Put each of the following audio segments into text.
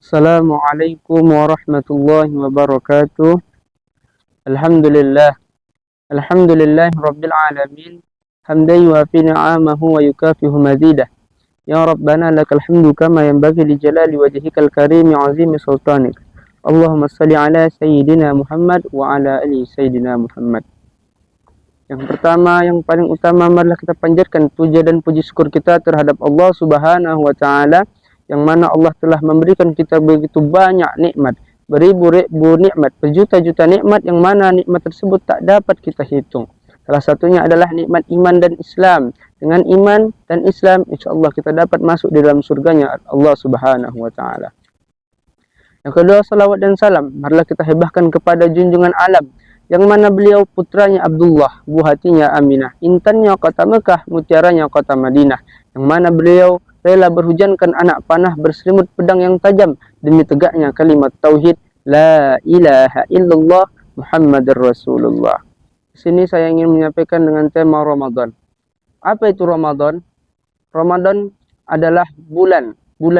Assalamualaikum warahmatullahi wabarakatuh. Alhamdulillah. Alhamdulillahi rabbil alamin. Hamdan yuwafi ni'amahu wa yukafihu mazidah. Ya Rabbana lakal hamdu kama yanbaghi li jalali wajhikal karim azimi sultanik. Allahumma salli ala sayyidina Muhammad wa ala ali sayyidina Muhammad. Yang pertama, yang paling utama, marilah kita panjatkan puja dan puji syukur kita terhadap Allah Subhanahu wa taala, yang mana Allah telah memberikan kita begitu banyak nikmat, beribu-ribu nikmat, berjuta-juta nikmat, yang mana nikmat tersebut tak dapat kita hitung. Salah satunya adalah nikmat iman dan Islam. Dengan iman dan Islam, insyaallah kita dapat masuk di dalam surganya Allah Subhanahu wa taala. Yang kedua, salawat dan salam marilah kita hebahkan kepada junjungan alam, yang mana beliau putranya Abdullah, buah hatinya Aminah, intannya kota Mekah, mutiaranya kota Madinah, yang mana beliau rela berhujankan anak panah berselimut pedang yang tajam demi tegaknya kalimat tauhid la ilaha illallah Muhammadur Rasulullah. Di sini saya ingin menyampaikan dengan tema Ramadan. Apa itu Ramadan? Ramadan adalah bulan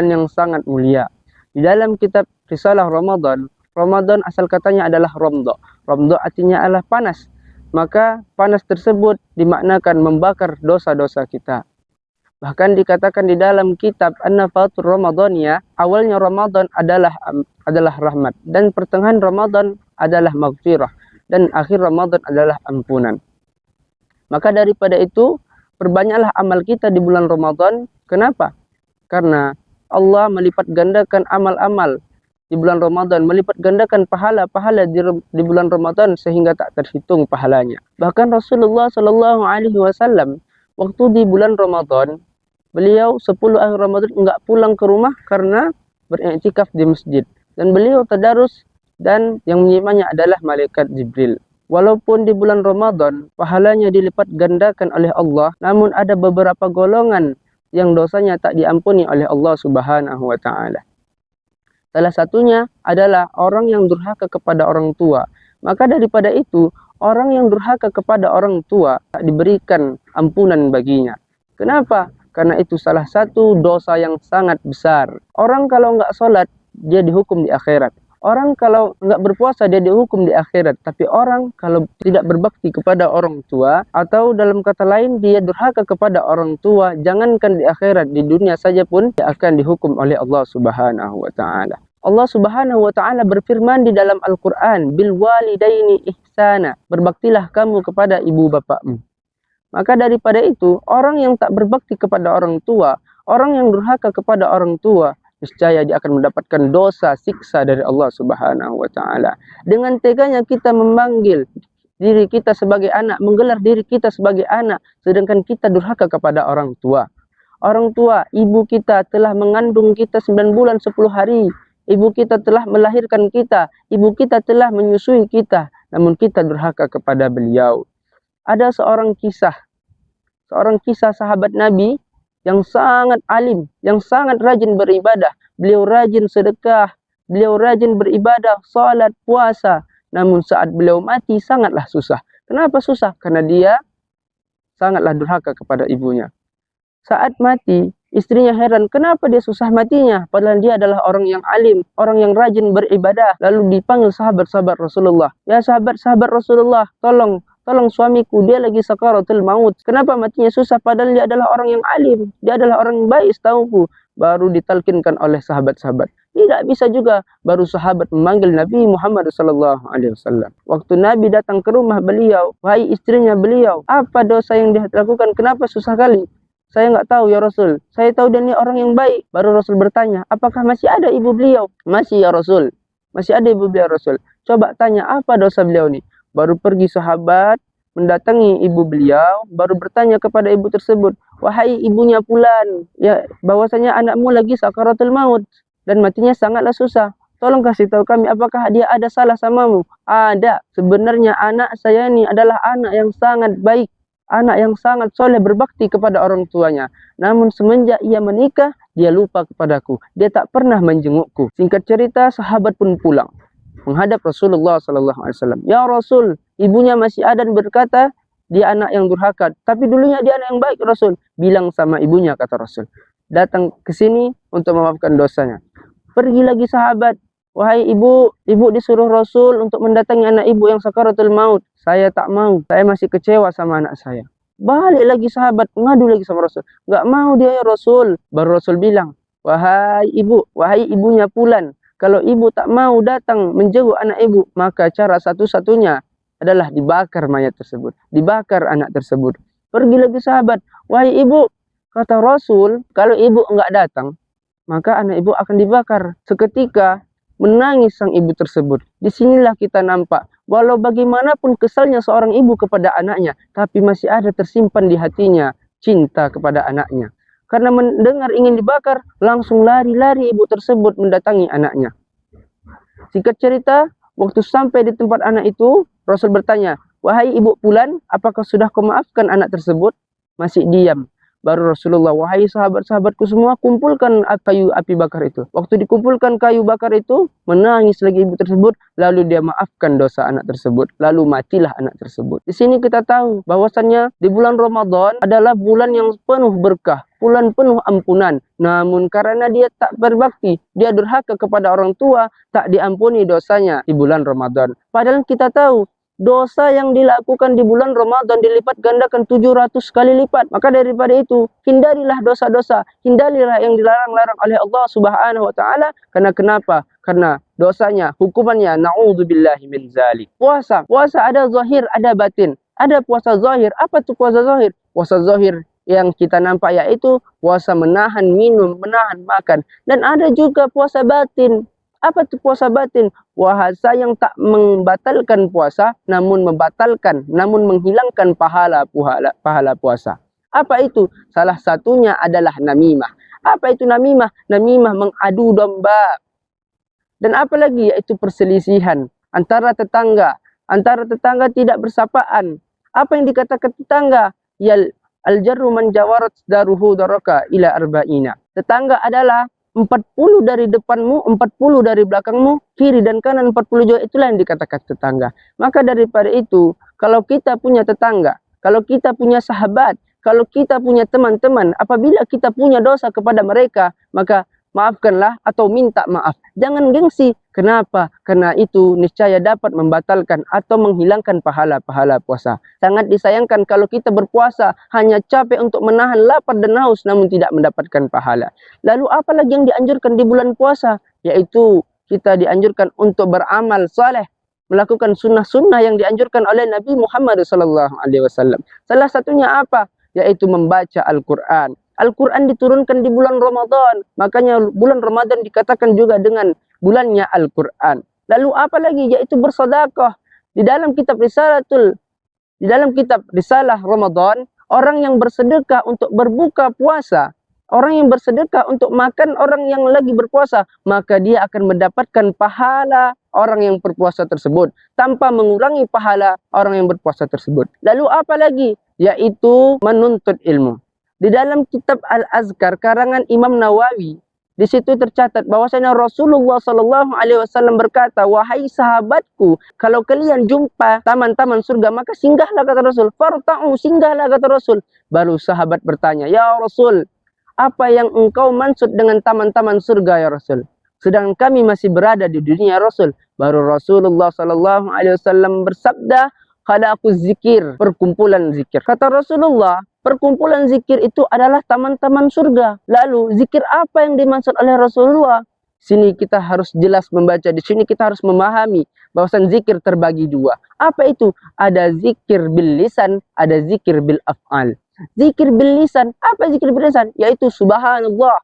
yang sangat mulia. Di dalam kitab Risalah Ramadan, Ramadan asal katanya adalah Ramda. Ramda artinya adalah panas. Maka panas tersebut dimaknakan membakar dosa-dosa kita. Bahkan dikatakan di dalam kitab An-Nafatul Ramadaniyah, awalnya Ramadan adalah rahmat, dan pertengahan Ramadan adalah maghfirah, dan akhir Ramadan adalah ampunan. Maka daripada itu, perbanyaklah amal kita di bulan Ramadan. Kenapa? Karena Allah melipat gandakan amal-amal di bulan Ramadan, melipat gandakan pahala-pahala di bulan Ramadan sehingga tak terhitung pahalanya. Bahkan Rasulullah Shallallahu Alaihi Wasallam waktu di bulan Ramadan, beliau 10 akhir Ramadan enggak pulang ke rumah karena beriktikaf di masjid, dan beliau tadarus, dan yang menyimpannya adalah malaikat Jibril. Walaupun di bulan Ramadan pahalanya dilipat gandakan oleh Allah, namun ada beberapa golongan yang dosanya tak diampuni oleh Allah Subhanahu wa taala. Salah satunya adalah orang yang durhaka kepada orang tua. Maka daripada itu, orang yang durhaka kepada orang tua tak diberikan ampunan baginya. Kenapa? Karena itu salah satu dosa yang sangat besar. Orang kalau enggak sholat, dia dihukum di akhirat. Orang kalau enggak berpuasa, dia dihukum di akhirat. Tapi orang kalau tidak berbakti kepada orang tua, atau dalam kata lain, dia durhaka kepada orang tua, jangankan di akhirat, di dunia saja pun dia akan dihukum oleh Allah Subhanahu wa taala. Allah Subhanahu wa taala berfirman di dalam Al-Qur'an, bil walidaini ihsana, berbaktilah kamu kepada ibu bapakmu. Maka daripada itu, orang yang tak berbakti kepada orang tua, orang yang durhaka kepada orang tua, niscaya dia akan mendapatkan dosa, siksa dari Allah Subhanahu wa taala. Dengan teganya kita memanggil diri kita sebagai anak, menggelar diri kita sebagai anak, sedangkan kita durhaka kepada orang tua. Orang tua, ibu kita telah mengandung kita 9 bulan 10 hari. Ibu kita telah melahirkan kita, ibu kita telah menyusui kita, namun kita durhaka kepada beliau. Ada seorang kisah sahabat Nabi yang sangat alim, yang sangat rajin beribadah. Beliau rajin sedekah, beliau rajin beribadah, salat, puasa. Namun saat beliau mati sangatlah susah. Kenapa susah? Karena dia sangatlah durhaka kepada ibunya. Saat mati, istrinya heran, kenapa dia susah matinya? Padahal dia adalah orang yang alim, orang yang rajin beribadah. Lalu dipanggil sahabat-sahabat Rasulullah. Ya sahabat-sahabat Rasulullah, tolong suamiku, dia lagi sakaratul maut. Kenapa matinya susah? Padahal dia adalah orang yang alim, dia adalah orang yang baik setauku. Baru ditalkinkan oleh sahabat-sahabat. Tidak bisa juga. Baru sahabat memanggil Nabi Muhammad SAW. Waktu Nabi datang ke rumah beliau, wahai istrinya beliau, apa dosa yang dia lakukan? Kenapa susah kali? Saya enggak tahu ya Rasul. Saya tahu dia ini orang yang baik. Baru Rasul bertanya, apakah masih ada ibu beliau? Masih ya Rasul. Masih ada ibu beliau Rasul. Coba tanya apa dosa beliau ini. Baru pergi sahabat mendatangi ibu beliau, baru bertanya kepada ibu tersebut, wahai ibunya Fulan, ya bahwasanya anakmu lagi sakaratul maut dan matinya sangatlah susah. Tolong kasih tahu kami, apakah dia ada salah samamu? Ada. Sebenarnya anak saya ini adalah anak yang sangat baik, anak yang sangat soleh, berbakti kepada orang tuanya. Namun semenjak ia menikah, dia lupa kepadaku. Dia tak pernah menjengukku. Singkat cerita, sahabat pun pulang menghadap Rasulullah SAW. Ya Rasul, ibunya masih ada dan berkata, dia anak yang durhaka. Tapi dulunya dia anak yang baik Rasul. Bilang sama ibunya, kata Rasul. Datang ke sini untuk memaafkan dosanya. Pergi lagi sahabat, wahai ibu, ibu disuruh Rasul untuk mendatangi anak ibu yang sakaratul maut. Saya tak mau, saya masih kecewa sama anak saya. Balik lagi sahabat, ngadu lagi sama Rasul. Enggak mau dia ya Rasul. Baru Rasul bilang, wahai ibu, wahai ibunya Fulan, kalau ibu tak mau datang menjenguk anak ibu, maka cara satu-satunya adalah dibakar mayat tersebut, dibakar anak tersebut. Pergi lagi sahabat, wahai ibu, kata Rasul, kalau ibu enggak datang, maka anak ibu akan dibakar. Seketika menangis sang ibu tersebut. Disinilah kita nampak, walau bagaimanapun kesalnya seorang ibu kepada anaknya, tapi masih ada tersimpan di hatinya cinta kepada anaknya. Karena mendengar ingin dibakar, langsung lari-lari ibu tersebut mendatangi anaknya. Singkat cerita, waktu sampai di tempat anak itu, Rasul bertanya, wahai ibu Fulan, apakah sudah kau maafkan anak tersebut? Masih diam. Baru Rasulullah, wahai sahabat-sahabatku semua, kumpulkan kayu api bakar itu. Waktu dikumpulkan kayu bakar itu, menangis lagi ibu tersebut, lalu dia maafkan dosa anak tersebut, lalu matilah anak tersebut. Di sini kita tahu bahwasannya di bulan Ramadan adalah bulan yang penuh berkah, bulan penuh ampunan. Namun karena dia tak berbakti, dia durhaka kepada orang tua, tak diampuni dosanya di bulan Ramadan. Padahal kita tahu, dosa yang dilakukan di bulan Ramadan dilipat gandakan 700 kali lipat. Maka daripada itu, hindarilah dosa-dosa, hindarilah yang dilarang-larang oleh Allah Subhanahu wa taala. Karena kenapa? Karena dosanya, hukumannya naudzubillahi min zalik. Puasa ada zahir, ada batin. Ada puasa zahir. Apa tu puasa zahir? Puasa zahir yang kita nampak yaitu puasa menahan minum, menahan makan. Dan ada juga puasa batin. Apa itu puasa batin? Puasa yang tak membatalkan puasa, namun menghilangkan pahala puasa. Apa itu? Salah satunya adalah namimah. Apa itu namimah? Namimah mengadu domba. Dan apa lagi? Yaitu perselisihan antara tetangga. Antara tetangga tidak bersapaan. Apa yang dikatakan tetangga? Al-jarru man jawarat daruhu daraka ila arba'ina. Tetangga adalah 40 dari depanmu, 40 dari belakangmu, kiri dan kanan 40 juga, itulah yang dikatakan tetangga. Maka daripada itu, kalau kita punya tetangga, kalau kita punya sahabat, kalau kita punya teman-teman, apabila kita punya dosa kepada mereka, maka maafkanlah atau minta maaf. Jangan gengsi. Kenapa? Karena itu niscaya dapat membatalkan atau menghilangkan pahala-pahala puasa. Sangat disayangkan kalau kita berpuasa hanya capek untuk menahan lapar dan haus namun tidak mendapatkan pahala. Lalu apa lagi yang dianjurkan di bulan puasa? Yaitu kita dianjurkan untuk beramal saleh, melakukan sunnah-sunnah yang dianjurkan oleh Nabi Muhammad SAW. Salah satunya apa? Yaitu membaca Al-Quran. Al-Quran diturunkan di bulan Ramadan. Makanya bulan Ramadan dikatakan juga dengan bulannya Al-Quran. Lalu apa lagi? Yaitu bersedekah. Di dalam kitab Risalah Ramadan, orang yang bersedekah untuk berbuka puasa, orang yang bersedekah untuk makan orang yang lagi berpuasa, maka dia akan mendapatkan pahala orang yang berpuasa tersebut tanpa mengurangi pahala orang yang berpuasa tersebut. Lalu apa lagi? Yaitu menuntut ilmu. Di dalam kitab Al-Azkar karangan Imam Nawawi, di situ tercatat bahwasanya Rasulullah SAW berkata, wahai sahabatku, kalau kalian jumpa taman-taman surga, maka singgahlah kata Rasul. Farta'u, singgahlah kata Rasul. Baru sahabat bertanya, ya Rasul, apa yang engkau maksud dengan taman-taman surga ya Rasul? Sedang kami masih berada di dunia Rasul. Baru Rasulullah SAW bersabda, khalaquz zikir, perkumpulan zikir. Kata Rasulullah, perkumpulan zikir itu adalah taman-taman surga. Lalu zikir apa yang dimaksud oleh Rasulullah? Sini kita harus jelas membaca. Di sini kita harus memahami bahwasan zikir terbagi dua. Apa itu? Ada zikir bil lisan, ada zikir bil af'al. Zikir bil lisan, apa zikir bil lisan? Yaitu subhanallah,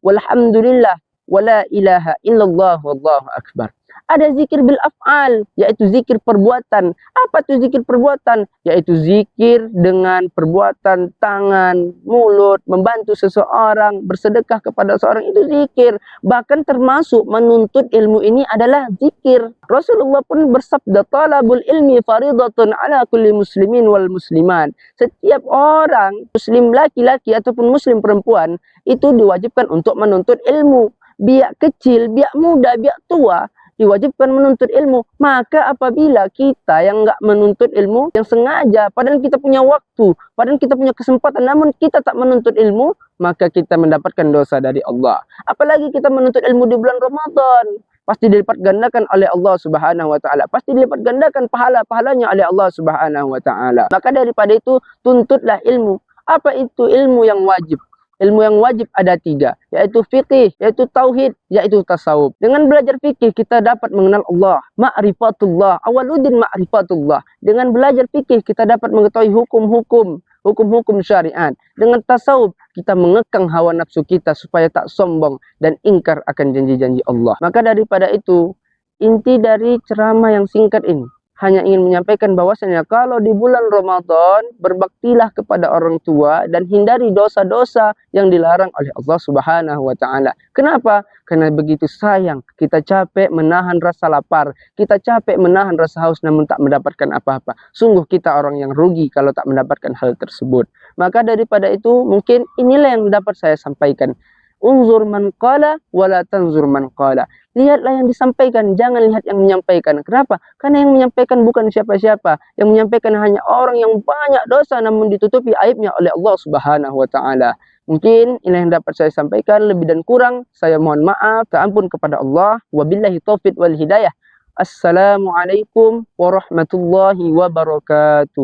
walhamdulillah, wala ilaha illallah, wallahu akbar. Ada zikir bil af'al, yaitu zikir perbuatan. Apa itu zikir perbuatan? Yaitu zikir dengan perbuatan tangan, mulut, membantu seseorang, bersedekah kepada seorang, itu zikir. Bahkan termasuk menuntut ilmu ini adalah zikir. Rasulullah pun bersabda, talabul ilmi faridatun ala kulli muslimin wal musliman. Setiap orang, muslim laki-laki ataupun muslim perempuan, itu diwajibkan untuk menuntut ilmu. Biak kecil, biak muda, biak tua, diwajibkan menuntut ilmu. Maka apabila kita yang enggak menuntut ilmu, yang sengaja, padahal kita punya waktu, padahal kita punya kesempatan, namun kita tak menuntut ilmu, maka kita mendapatkan dosa dari Allah. Apalagi kita menuntut ilmu di bulan Ramadan, pasti dilipat gandakan oleh Allah Subhanahu wa taala. Pasti dilipat gandakan pahalanya oleh Allah Subhanahu wa taala. Maka daripada itu, tuntutlah ilmu. Apa itu ilmu yang wajib? Ilmu yang wajib ada 3, yaitu fikih, yaitu tauhid, yaitu tasawuf. Dengan belajar fikih kita dapat mengenal Allah, ma'rifatullah, awaludin ma'rifatullah. Dengan belajar fikih kita dapat mengetahui hukum-hukum syariat. Dengan tasawuf kita mengekang hawa nafsu kita supaya tak sombong dan ingkar akan janji-janji Allah. Maka daripada itu, inti dari ceramah yang singkat ini hanya ingin menyampaikan bahwasanya kalau di bulan Ramadan berbaktilah kepada orang tua dan hindari dosa-dosa yang dilarang oleh Allah Subhanahu wa taala. Kenapa? Karena begitu sayang, kita capek menahan rasa lapar, kita capek menahan rasa haus namun tak mendapatkan apa-apa. Sungguh kita orang yang rugi kalau tak mendapatkan hal tersebut. Maka daripada itu mungkin inilah yang dapat saya sampaikan. Unzur man qala wala tanzur man qala. Lihatlah yang disampaikan, jangan lihat yang menyampaikan. Kenapa? Karena yang menyampaikan bukan siapa-siapa. Yang menyampaikan hanya orang yang banyak dosa namun ditutupi aibnya oleh Allah Subhanahu wa taala. Mungkin ini yang dapat saya sampaikan, lebih dan kurang saya mohon maaf, ampun kepada Allah. Wabillahi taufiq wal hidayah. Assalamualaikum warahmatullahi wabarakatuh.